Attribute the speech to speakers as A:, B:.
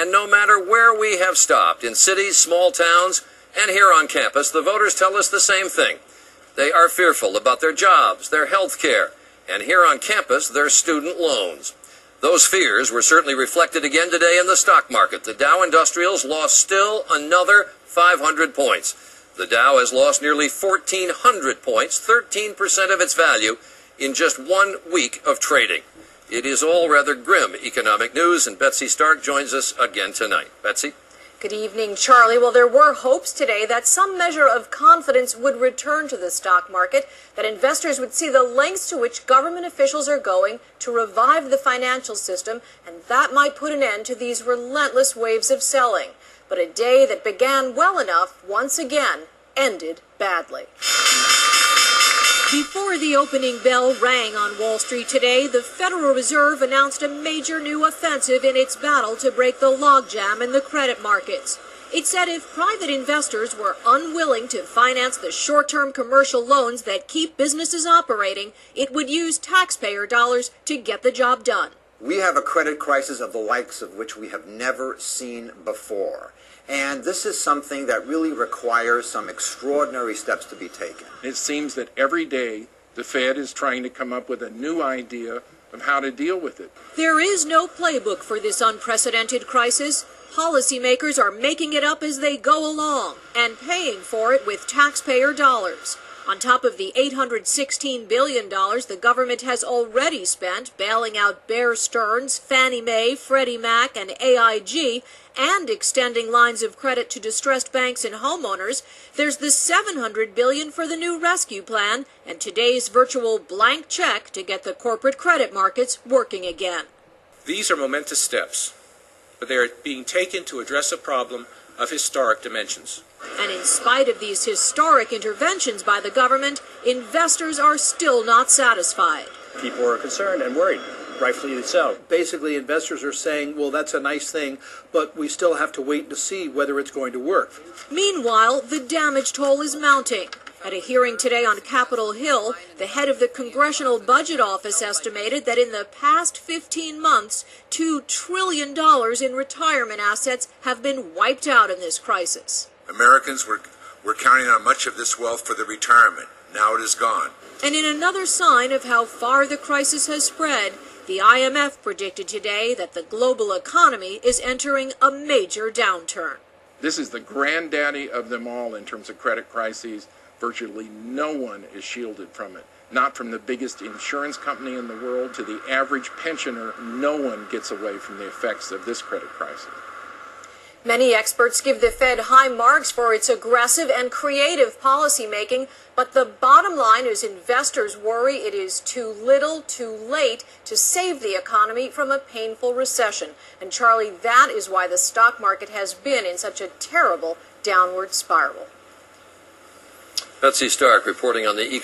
A: And no matter where we have stopped, in cities, small towns, and here on campus, the voters tell us the same thing. They are fearful about their jobs, their health care, and here on campus, their student loans. Those fears were certainly reflected again today in the stock market. The Dow Industrials lost still another 500 points. The Dow has lost nearly 1,400 points, 13% of its value, in just 1 week of trading. It is all rather grim economic news, and Betsy Stark joins us again tonight. Betsy?
B: Good evening, Charlie. Well, there were hopes today that some measure of confidence would return to the stock market, that investors would see the lengths to which government officials are going to revive the financial system, and that might put an end to these relentless waves of selling. But a day that began well enough, once again, ended badly. Before the opening bell rang on Wall Street today, the Federal Reserve announced a major new offensive in its battle to break the logjam in the credit markets. It said if private investors were unwilling to finance the short-term commercial loans that keep businesses operating, it would use taxpayer dollars to get the job done.
C: We have a credit crisis of the likes of which we have never seen before. And this is something that really requires some extraordinary steps to be taken.
D: It seems that every day the Fed is trying to come up with a new idea of how to deal with it.
B: There is no playbook for this unprecedented crisis. Policymakers are making it up as they go along and paying for it with taxpayer dollars. On top of the $816 billion the government has already spent bailing out Bear Stearns, Fannie Mae, Freddie Mac, and AIG, and extending lines of credit to distressed banks and homeowners, there's the $700 billion for the new rescue plan and today's virtual blank check to get the corporate credit markets working again.
E: These are momentous steps, but they are being taken to address a problem of historic dimensions.
B: And in spite of these historic interventions by the government, investors are still not satisfied.
F: People are concerned and worried, rightfully so. Basically, investors are saying, well, that's a nice thing, but we still have to wait to see whether it's going to work.
B: Meanwhile, the damage toll is mounting. At a hearing today on Capitol Hill, the head of the Congressional Budget Office estimated that in the past 15 months, $2 trillion in retirement assets have been wiped out in this crisis.
G: Americans were counting on much of this wealth for their retirement. Now it is gone.
B: And in another sign of how far the crisis has spread, the IMF predicted today that the global economy is entering a major downturn.
D: This is the granddaddy of them all in terms of credit crises. Virtually no one is shielded from it. Not from the biggest insurance company in the world to the average pensioner. No one gets away from the effects of this credit crisis.
B: Many experts give the Fed high marks for its aggressive and creative policymaking, but the bottom line is investors worry it is too little, too late to save the economy from a painful recession. And Charlie, that is why the stock market has been in such a terrible downward spiral.
A: Betsy Stark reporting on the